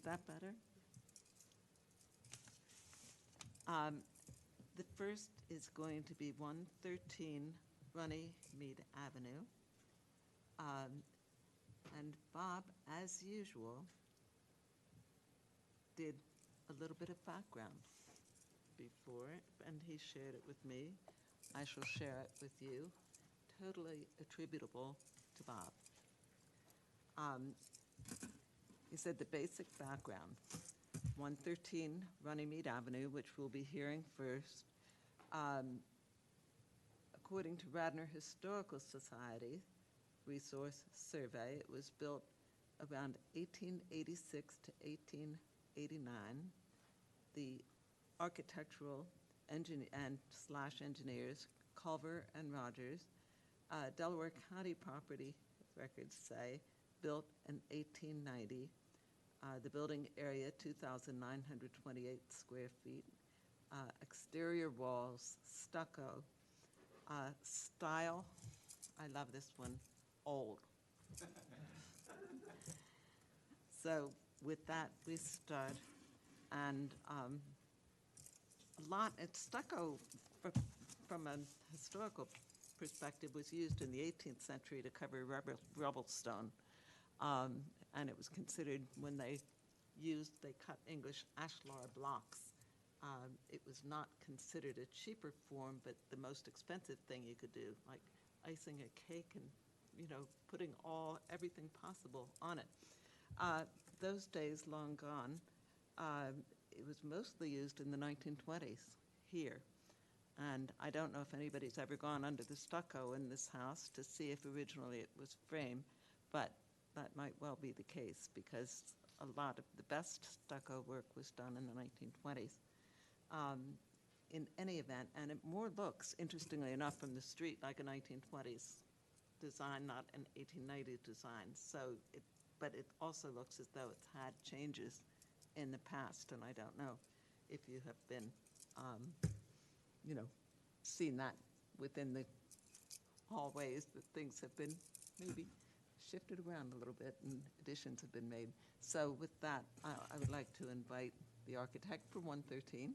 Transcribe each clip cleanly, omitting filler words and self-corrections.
that better? The first is going to be 113 Runnymede Avenue. And Bob, as usual, did a little bit of background before, and he shared it with me. I shall share it with you. Totally attributable to Bob. He said the basic background, 113 Runnymede Avenue, which we'll be hearing first. According to Radnor Historical Society Resource Survey, it was built around 1886 to 1889. The architectural engineers, Culver and Rogers, Delaware County property records say, built in 1890. The building area, 2,928 square feet. Exterior walls, stucco. Style, I love this one, old. So with that, we start. And it's stucco from a historical perspective was used in the 18th century to cover rubble stone. And it was considered, when they cut English ashlar blocks. It was not considered a cheaper form, but the most expensive thing you could do, like icing a cake and, putting everything possible on it. Those days long gone. It was mostly used in the 1920s here. And I don't know if anybody's ever gone under the stucco in this house to see if originally it was frame, but that might well be the case because a lot of the best stucco work was done in the 1920s. In any event, and it more looks, interestingly enough, from the street like a 1920s design, not an 1890 design. But it also looks as though it's had changes in the past, and I don't know if you have been, seen that within the hallways, that things have been maybe shifted around a little bit and additions have been made. So with that, I would like to invite the architect for 113.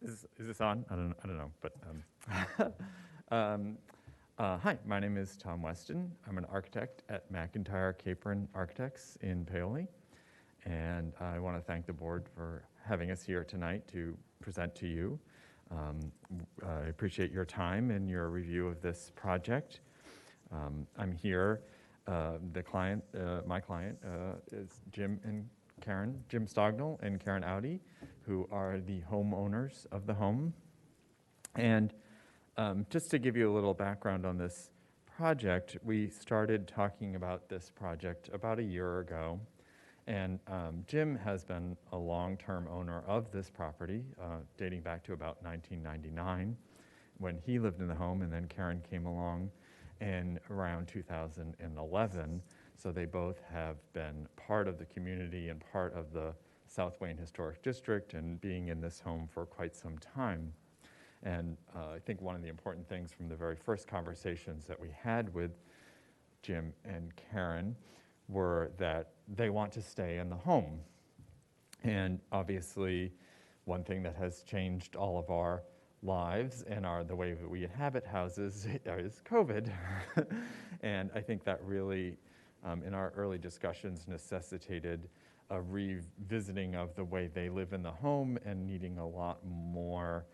Is this on? I don't know, but hi, my name is Tom Weston. I'm an architect at McIntyre Capron Architects in Paoli, and I want to thank the board for having us here tonight to present to you. I appreciate your time and your review of this project. I'm here. My client is Jim Stognall and Karen Audi, who are the homeowners of the home. And just to give you a little background on this project, we started talking about this project about a year ago. And Jim has been a long-term owner of this property, dating back to about 1999, when he lived in the home, and then Karen came along in around 2011. So they both have been part of the community and part of the South Wayne Historic District and being in this home for quite some time. And I think one of the important things from the very first conversations that we had with Jim and Karen were that they want to stay in the home. And obviously, one thing that has changed all of our lives and the way that we inhabit houses is COVID. And I think that really, in our early discussions, necessitated a revisiting of the way they live in the home and needing a lot more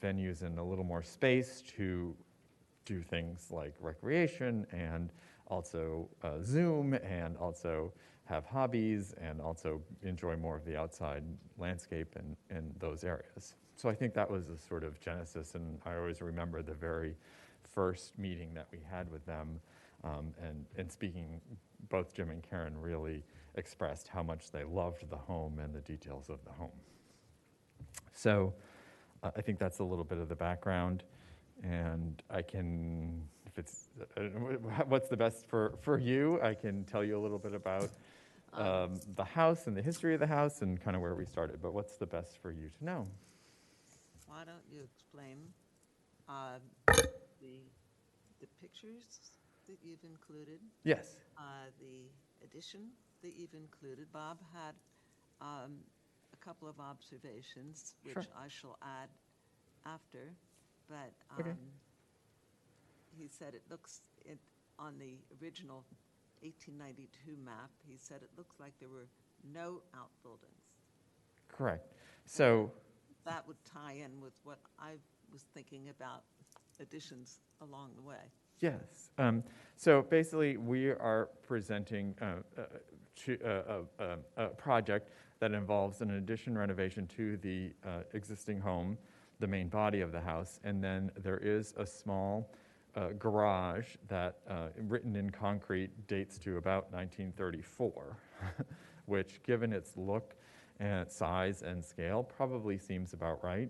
venues and a little more space to do things like recreation and also Zoom and also have hobbies and also enjoy more of the outside landscape in those areas. So I think that was a sort of genesis, and I always remember the very first meeting that we had with them, and speaking, both Jim and Karen really expressed how much they loved the home and the details of the home. So I think that's a little bit of the background, and I can, if it's, what's the best for you, I can tell you a little bit about the house and the history of the house and kind of where we started, but what's the best for you to know? Why don't you explain the pictures that you've included, Yes. the addition that you've included? Bob had a couple of observations, which Sure. I shall add after, but Okay. he said it looks, on the original 1892 map, he said it looks like there were no outbuildings. Correct. So, That would tie in with what I was thinking about additions along the way. yes. So basically, we are presenting a project that involves an addition renovation to the existing home, the main body of the house, and then there is a small garage that, written in concrete, dates to about 1934, which, given its look and size and scale, probably seems about right.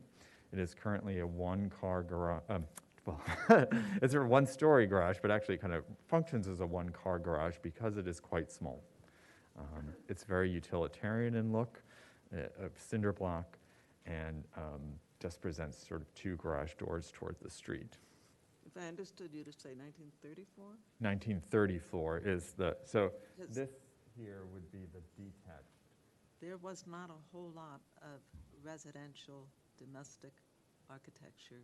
It is currently a one-car garage. Well, it's a one-story garage, but actually kind of functions as a one-car garage because it is quite small. It's very utilitarian in look, a cinder block, and just presents sort of two garage doors toward the street. If I understood you to say 1934? 1934 is the, so Yes. this here would be the detached. There was not a whole lot of residential domestic architecture.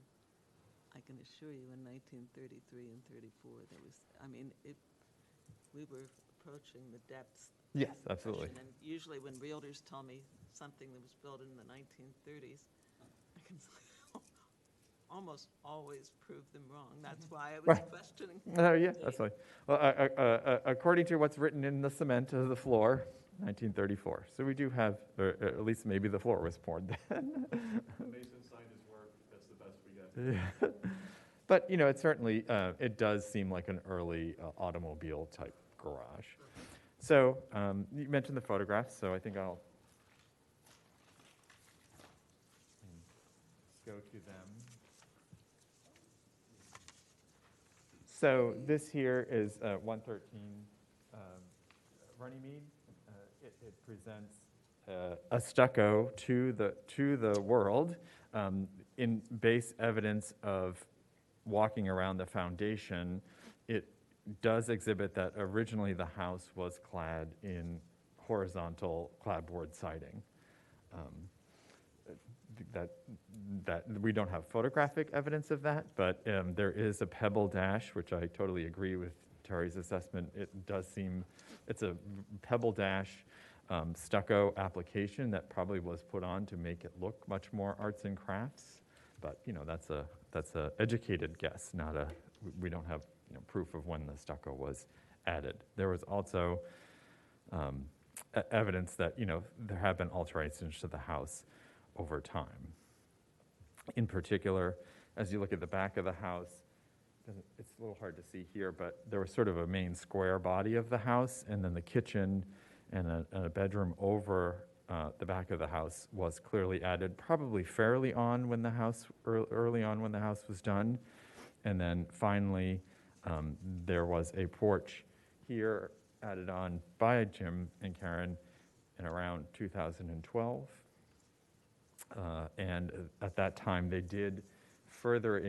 I can assure you in 1933 and 34, there was, I mean, we were approaching the depths. Yes, absolutely. And usually when realtors tell me something that was built in the 1930s, I can almost always prove them wrong. That's why I was Right. questioning. Oh, yeah, absolutely. Well, according to what's written in the cement of the floor, 1934. So we do have, or at least maybe the floor was poured then. The mason signed his work, that's the best we got. Yeah. But, you know, it certainly, it does seem like an early automobile-type garage. So you mentioned the photographs, so I think I'll go to them. So this here is 113 Runnymede. It presents a stucco to the world in base evidence of walking around the foundation. It does exhibit that originally the house was clad in horizontal clapboard siding. That we don't have photographic evidence of that, but there is a pebble dash, which I totally agree with Terry's assessment. It does seem, it's a pebble dash stucco application that probably was put on to make it look much more arts and crafts. But, you know, that's a educated guess, not a, we don't have, you know, proof of when the stucco was added. There was also evidence that, you know, there have been alterations to the house over time. In particular, as you look at the back of the house, it's a little hard to see here, but there was sort of a main square body of the house, and then the kitchen and a bedroom over the back of the house was clearly added, probably fairly on when the house, early on when the house was done. And then finally, there was a porch here added on by Jim and Karen in around 2012. And at that time, they did further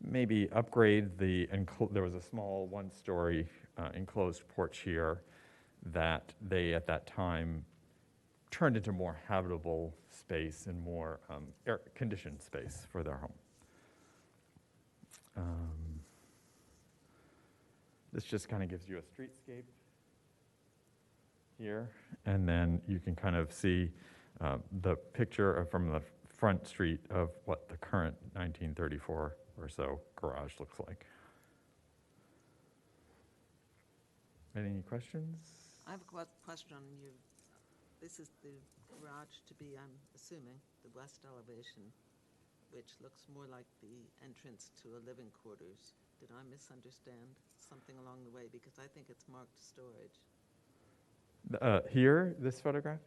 maybe upgrade there was a small one-story enclosed porch here that they, at that time, turned into more habitable space and more air-conditioned space for their home. This just kind of gives you a streetscape here, and then you can kind of see the picture from the front street of what the current 1934 or so garage looks like. Any questions? I have a question on you. This is the garage to be, I'm assuming, the west elevation, which looks more like the entrance to a living quarters. Did I misunderstand something along the way? Because I think it's marked storage. Here, this photograph?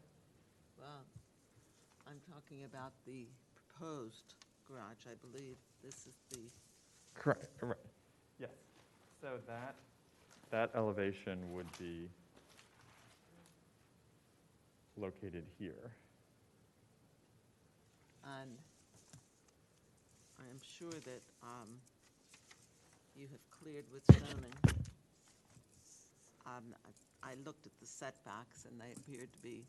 Well, I'm talking about the proposed garage, I believe. This is the, Correct. Yes. So that elevation would be located here. And I am sure that you have cleared with zoning. I looked at the setbacks and they appeared to be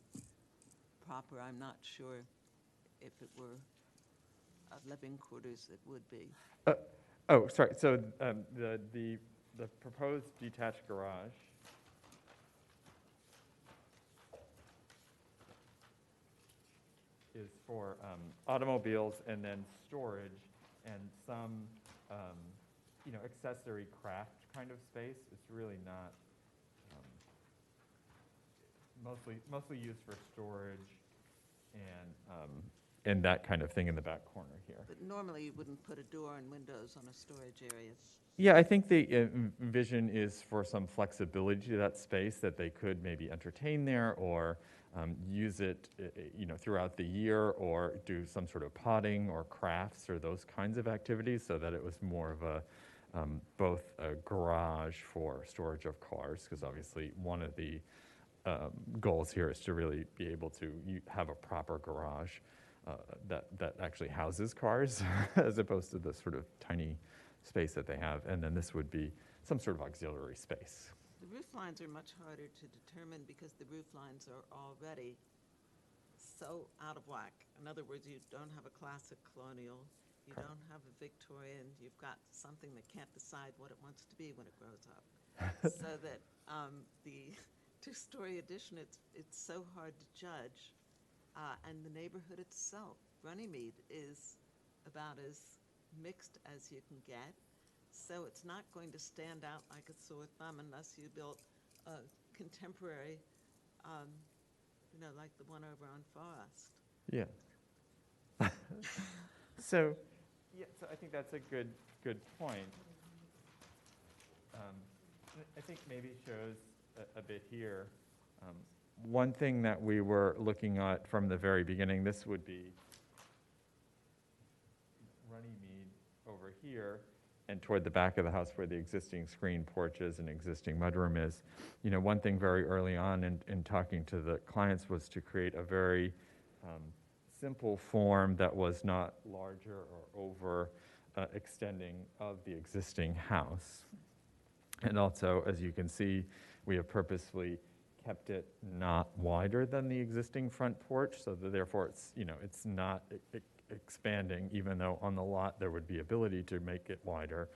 proper. I'm not sure if it were living quarters, it would be. Oh, sorry, so the proposed detached garage is for automobiles and then storage and some, accessory craft kind of space. It's really not, mostly used for storage and that kind of thing in the back corner here. But normally you wouldn't put a door and windows on a storage area. Yeah, I think the vision is for some flexibility to that space, that they could maybe entertain there or use it, throughout the year, or do some sort of potting or crafts or those kinds of activities, so that it was more of a both a garage for storage of cars, because obviously one of the goals here is to really be able to have a proper garage that actually houses cars, as opposed to the sort of tiny space that they have. And then this would be some sort of auxiliary space. The roof lines are much harder to determine because the roof lines are already so out of whack. In other words, you don't have a classic colonial, you Correct. don't have a Victorian, you've got something that can't decide what it wants to be when it grows up. So that the two-story addition, it's so hard to judge. And the neighborhood itself, Runnymede, is about as mixed as you can get. So it's not going to stand out like a sore thumb unless you built a contemporary, like the one over on Forest. Yeah. So I think that's a good point. I think maybe shows a bit here. One thing that we were looking at from the very beginning, this would be Runnymede over here, and toward the back of the house where the existing screen porch is and existing mudroom is. One thing very early on in talking to the clients was to create a very simple form that was not larger or over extending of the existing house. And also, as you can see, we have purposefully kept it not wider than the existing front porch, so that therefore it's not expanding, even though on the lot there would be ability to make it wider,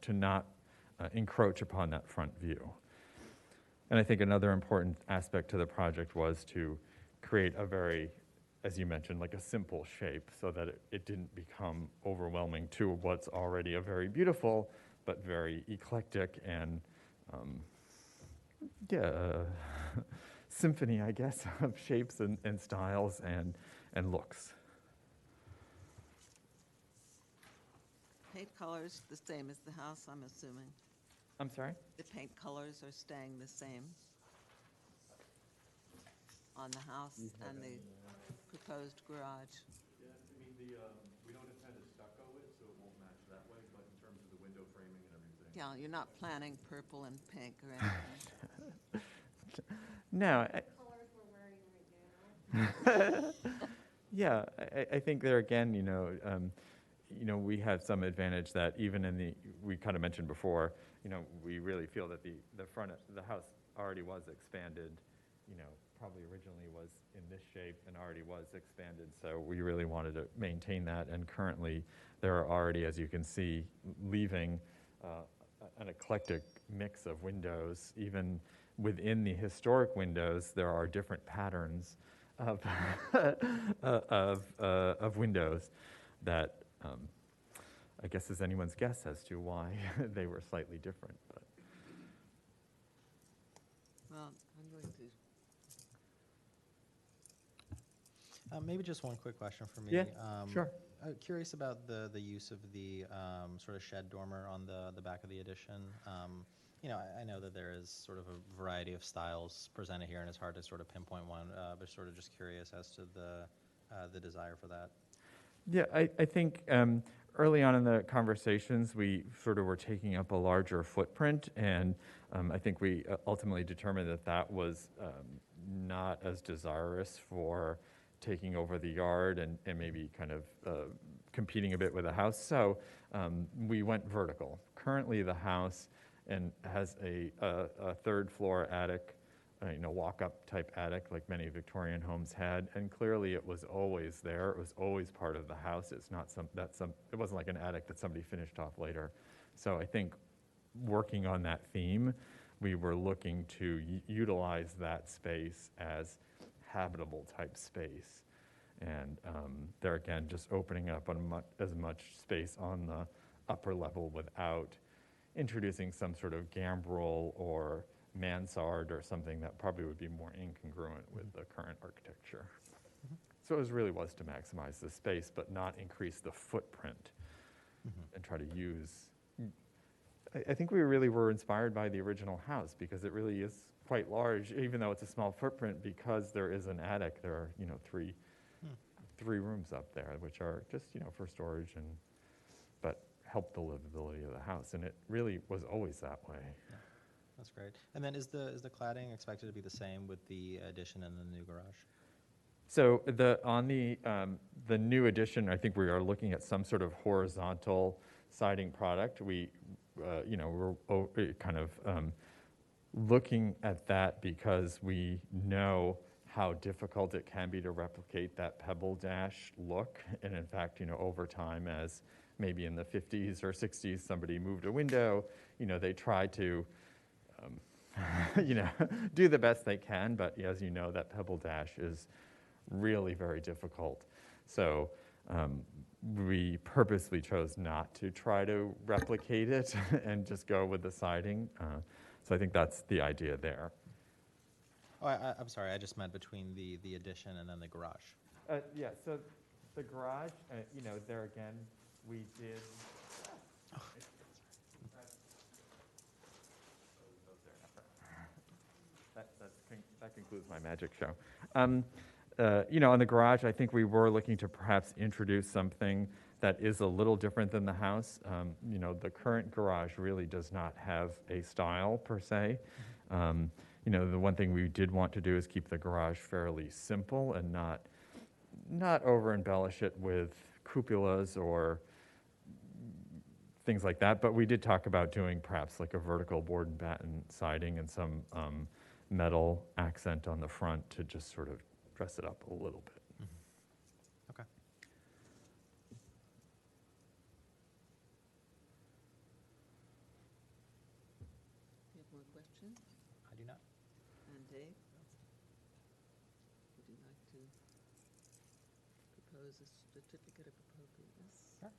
to not encroach upon that front view. And I think another important aspect to the project was to create a very, as you mentioned, like a simple shape, so that it didn't become overwhelming to what's already a very beautiful but very eclectic and symphony, I guess, of shapes and styles and looks. Paint colors the same as the house, I'm assuming. I'm sorry? The paint colors are staying the same on the house and the proposed garage. Yeah, we don't intend to stucco it, so it won't match that way, but in terms of the window framing and everything. Yeah, you're not planning purple and pink or anything. No. Colors we're wearing right now. Yeah, I think there again, we have some advantage that even we kind of mentioned before, we really feel that the front of the house already was expanded, probably originally was in this shape and already was expanded. So we really wanted to maintain that. And currently there are already, as you can see, leaving an eclectic mix of windows. Even within the historic windows, there are different patterns of of windows that I guess is anyone's guess as to why they were slightly different. But Well, I'm going to, Maybe just one quick question for me. Yeah, sure. I'm curious about the use of the sort of shed dormer on the back of the addition. I know that there is sort of a variety of styles presented here, and it's hard to sort of pinpoint one, but sort of just curious as to the desire for that. yeah, I think early on in the conversations, we sort of were taking up a larger footprint, and I think we ultimately determined that was not as desirous for taking over the yard and maybe kind of competing a bit with the house. So we went vertical. Currently, the house has a third floor attic, walk-up type attic like many Victorian homes had, and clearly it was always there. It was always part of the house. It's not it wasn't like an attic that somebody finished off later. So I think working on that theme, we were looking to utilize that space as habitable type space. And there again, just opening up on as much space on the upper level without introducing some sort of gambrel or mansard or something that probably would be more incongruent with the current architecture. So it really was to maximize the space, but not increase the footprint and try to use. I think we really were inspired by the original house because it really is quite large, even though it's a small footprint, because there is an attic. There are, three rooms up there, which are just, for storage but help the livability of the house. And it really was always that way. Yeah. That's great. And then is the cladding expected to be the same with the addition and the new garage? So on the new addition, I think we are looking at some sort of horizontal siding product. We're kind of looking at that because we know how difficult it can be to replicate that pebble dash look. And in fact, over time, as maybe in the 50s or 60s, somebody moved a window, they try to do the best they can, but as you know, that pebble dash is really very difficult. So we purposely chose not to try to replicate it and just go with the siding. So I think that's the idea there. Oh, I'm sorry, I just meant between the addition and then the garage. Yeah, so the garage, there again, we did. That concludes my magic show. On the garage, I think we were looking to perhaps introduce something that is a little different than the house. The current garage really does not have a style per se. The one thing we did want to do is keep the garage fairly simple and not over embellish it with cupolas or things like that. But we did talk about doing perhaps like a vertical board and batten siding and some metal accent on the front to just sort of dress it up a little bit. Okay. You have more questions? I do not. And Dave? Would you like to propose a certificate of appropriateness? Sure.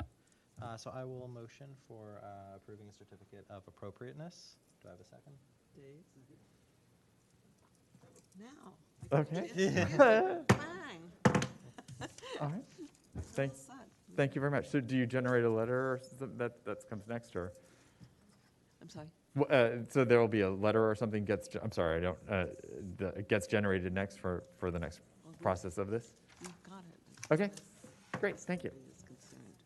So I will motion for approving a certificate of appropriateness. Do I have a second? Dave? Now. Okay. Bang. All right. Well said. Thank you very much. So do you generate a letter or that comes next, or? I'm sorry. So there will be a letter or something I'm sorry, I don't, it gets generated next for the next process of this? You've got it. Okay, great, thank you. Is concerned.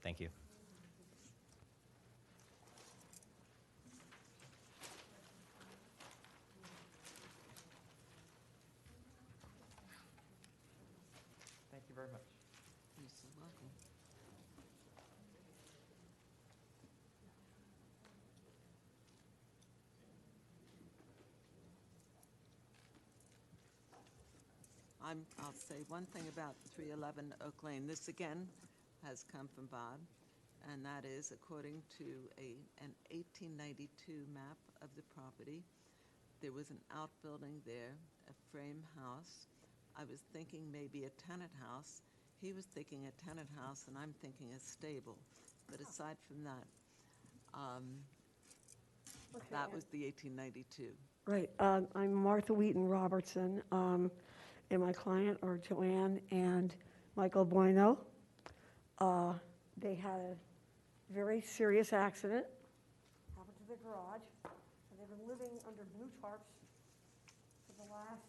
Thank you. Thank you very much. You're so welcome. I'll say one thing about 311 Oak Lane. This again has come from Bob, and that is according to an 1892 map of the property. There was an outbuilding there, a frame house. I was thinking maybe a tenant house. He was thinking a tenant house, and I'm thinking a stable. But aside from that, that was the 1892. Right. I'm Martha Wheaton Robertson, and my client are Joanne and Michael Bueno. They had a very serious accident, happened to their garage, and they've been living under blue tarps for the last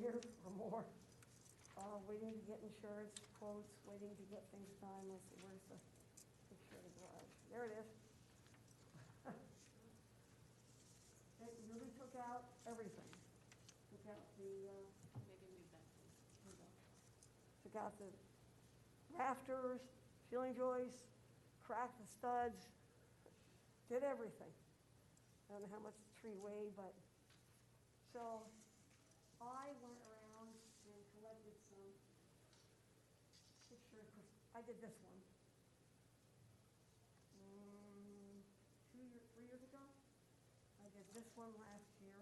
year or more, waiting to get insurance quotes, waiting to get things done. Let's see, where's the picture of the garage? There it is. Maybe move that, please. took out the rafters, ceiling joists, cracked the studs, did everything. I don't know how much the tree weighed, but, so I went around and collected some pictures. I did this one. 3 years ago. I did this one last year.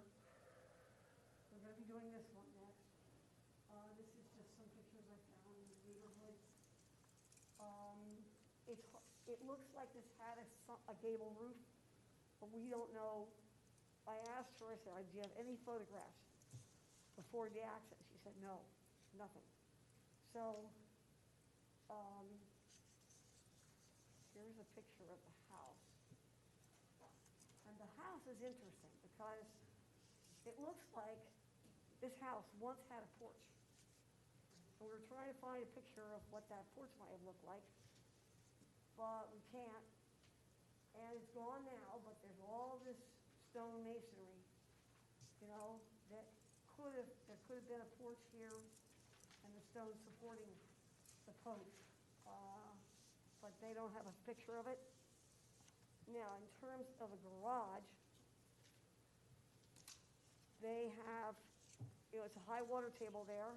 We're gonna be doing this one next. This is just some pictures I found in the neighborhood. It looks like this had a gable roof, but we don't know. I asked her, I said, do you have any photographs before the accident? She said, no, nothing. So, here's a picture of the house. And the house is interesting because it looks like this house once had a porch. And we were trying to find a picture of what that porch might have looked like, but we can't. And it's gone now, but there's all this stone masonry, that there could have been a porch here and the stone supporting the post. But they don't have a picture of it. Now, in terms of a garage, they have, it's a high water table there.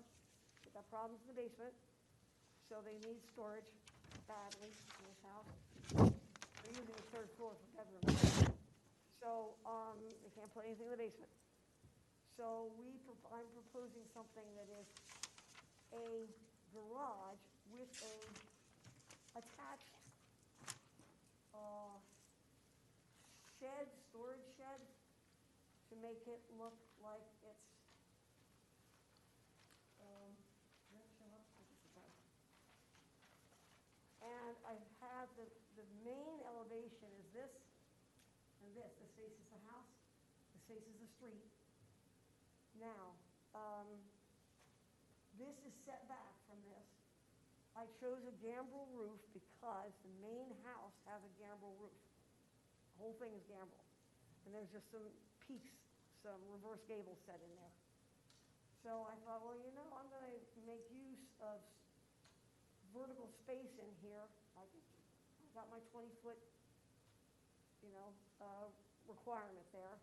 They've got problems in the basement, so they need storage badly in this house. They're using the third floor for bedrooms. So they can't put anything in the basement. So I'm proposing something that is a garage with a attached storage shed, to make it look like it's, and I have the main elevation is this and this. This faces the house, this faces the street. Now, this is set back from this. I chose a gambrel roof because the main house has a gambrel roof. The whole thing is gambrel. And there's just some peaks, some reverse gables set in there. So I thought, well, I'm going to make use of vertical space in here. I got my 20-foot, requirement there.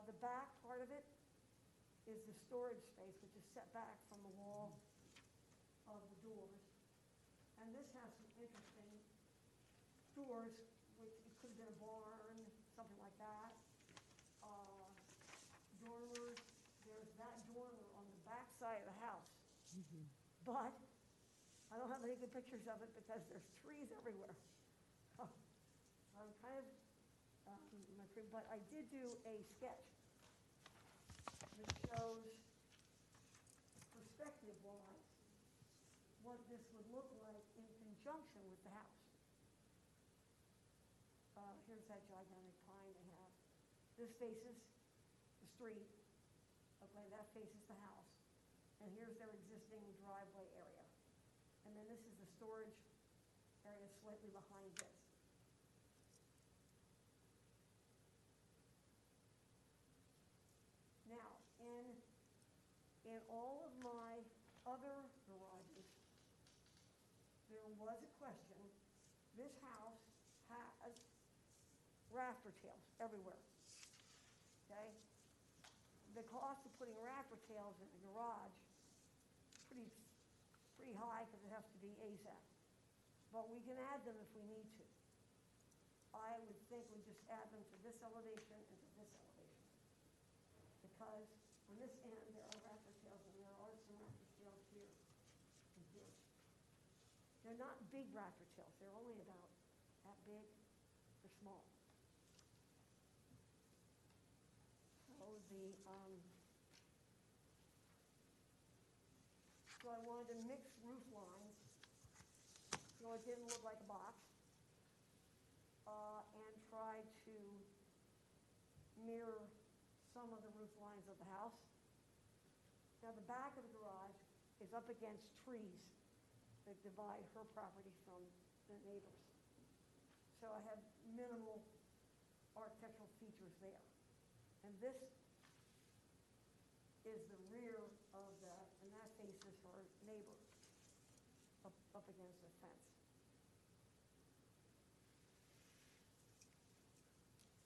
The back part of it is the storage space, which is set back from the wall of the doors. And this has some interesting doors, which it could have been a barn, something like that. Dormers, there's that dormer on the back side of the house. But I don't have any good pictures of it because there's trees everywhere. So I'm kind of, but I did do a sketch that shows perspective-wise what this would look like in conjunction with the house. Here's that gigantic pine they have. This faces the street. Okay, that faces the house. And here's their existing driveway area. And then this is the storage area slightly behind this. Now, in all of my other garages, there was a question. This house has rafter tails everywhere, okay? The cost of putting rafter tails in a garage is pretty high because it has to be ASAP. But we can add them if we need to. I would think we just add them to this elevation and to this elevation. Because on this end, there are rafter tails, and there are some rafter tails here and here. They're not big rafter tails. They're only about that big. They're small. So I wanted to mix roof lines so it didn't look like a box, and try to mirror some of the roof lines of the house. Now the back of the garage is up against trees that divide her property from the neighbors. So I have minimal architectural features there. And this is the rear of that, and that faces her neighbor up against the fence.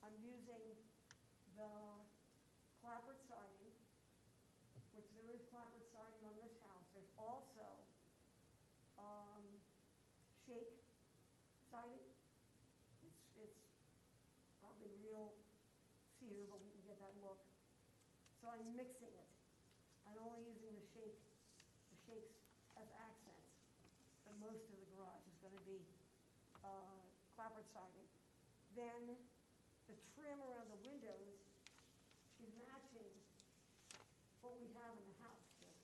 I'm using the clapboard siding, which there is clapboard siding on this house. There's also shake siding. It's probably real cedar, but we can get that look. So I'm mixing it. I'm only using the shakes as accents. But most of the garage is going to be clapboard siding. Then the trim around the windows is matching what we have in the house here.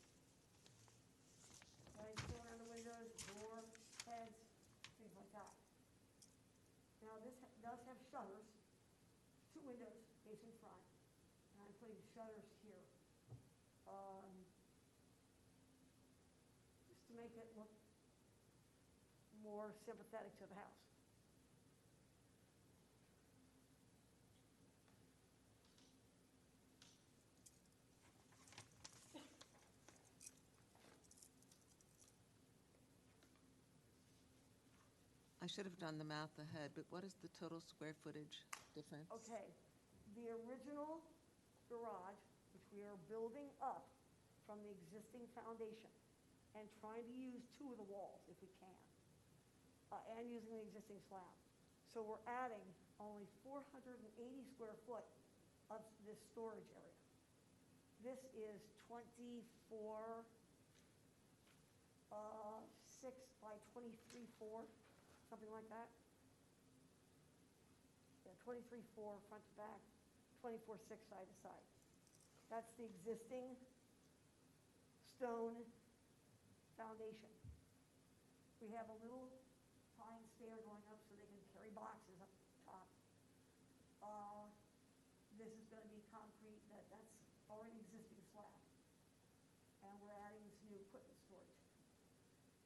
Right, so around the windows, door, heads, things like that. Now this does have shutters, 2 windows facing front, and I'm putting shutters here. Just to make it look more sympathetic to the house. I should have done the math ahead, but what is the total square footage difference? Okay, the original garage, which we are building up from the existing foundation and trying to use 2 of the walls if we can, and using the existing slab. So we're adding only 480 square foot of this storage area. This is 24, 6 by 23, 4, something like that. Yeah, 23, 4, front to back, 24, 6, side to side. That's the existing stone foundation. We have a little pine stair going up so they can carry boxes up top. This is going to be concrete, that's already existing slab. And we're adding this new equipment storage.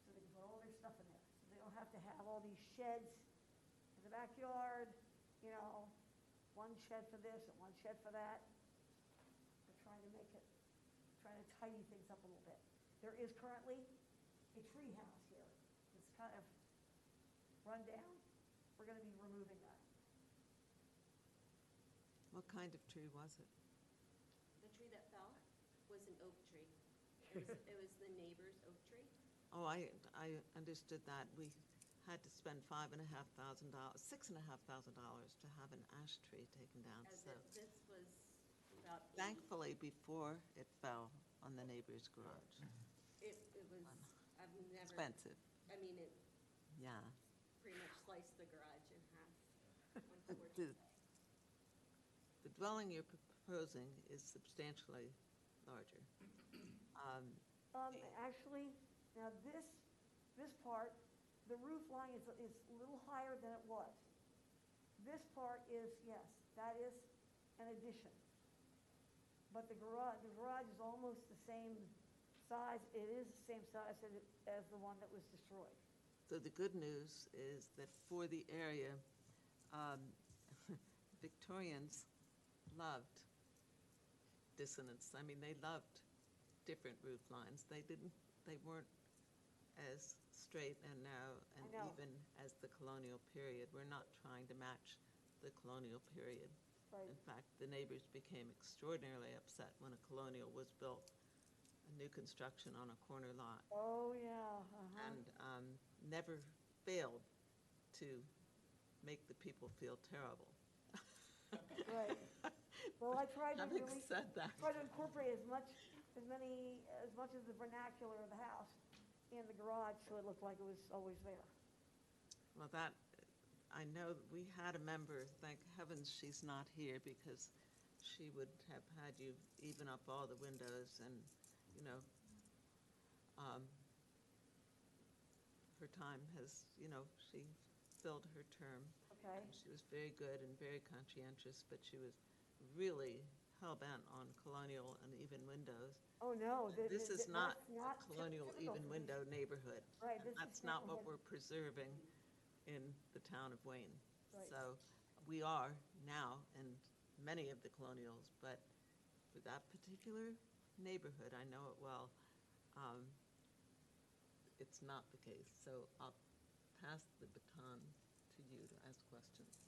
So they can put all their stuff in there. So they don't have to have all these sheds in the backyard, you know, 1 shed for this and 1 shed for that. We're trying to make it, trying to tidy things up a little bit. There is currently a tree house here. It's kind of run down. We're going to be removing that. What kind of tree was it? The tree that fell was an oak tree. It was the neighbor's oak tree. Oh, I understood that. We had to spend $5,500, $6,500 to have an ash tree taken down. As So this was about 80. thankfully, before it fell on the neighbor's garage. It was, I've never. Expensive, I mean, it yeah. pretty much sliced the garage in half, The unfortunately. the dwelling you're proposing is substantially larger. Actually, now this part, the roof line is a little higher than it was. This part is, yes, that is an addition. But the garage is almost the same size. It is the same size as the one that was destroyed. So the good news is that for the area, Victorians loved dissonance. I mean, they loved different roof lines. They weren't as straight and narrow and I know. even as the colonial period. We're not trying to match the colonial period. Right. In fact, the neighbors became extraordinarily upset when a colonial was built, a new construction on a corner lot, Oh, yeah. Uh-huh. and never failed to make the people feel terrible. Right. Well, I tried to Having really said that, try to incorporate as much of the vernacular of the house in the garage, so it looked like it was always there. well, that, I know we had a member, thank heavens she's not here, because she would have had you even up all the windows and, you know, her time has, you know, she filled her term. Okay. She was very good and very conscientious, but she was really hell-bent on colonial and even windows. Oh, no. This is not that's a colonial typical even for these- window neighborhood. Right, And this is that's not what typical. we're preserving in the town of Wayne. Right. So we are now in many of the colonials, but for that particular neighborhood, I know it well, it's not the case. So I'll pass the baton to you to ask questions.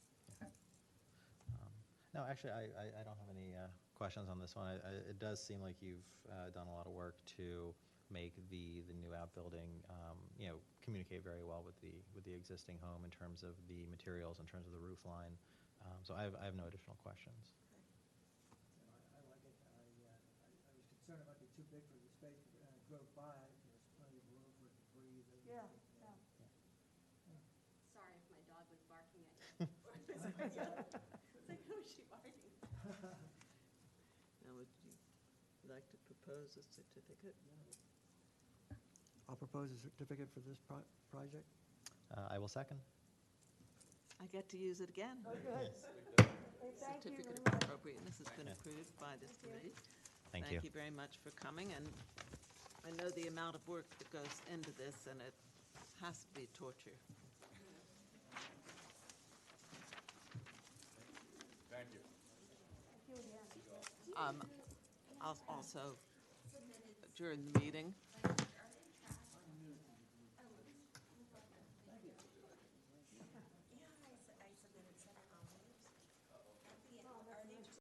No, actually, I don't have any questions on this one. It does seem like you've done a lot of work to make the new outbuilding, communicate very well with the existing home in terms of the materials, in terms of the roof line. So I have no additional questions. I like it. I was concerned it might be too big for the space, but I drove by, there's plenty of room for it to breathe. And- Yeah. Sorry if my dog was barking at you. It's like, who is she barking? Now, would you like to propose a certificate? I'll propose a certificate for this project. I will second. I get to use it again. Oh, good. Hey, thank you Certificate very of much. appropriateness has been approved by this committee. Thank you. Thank you very much for coming, and I know the amount of work that goes into this, and it has to be torture. Thank you. Thank you again. I'll also, during the meeting,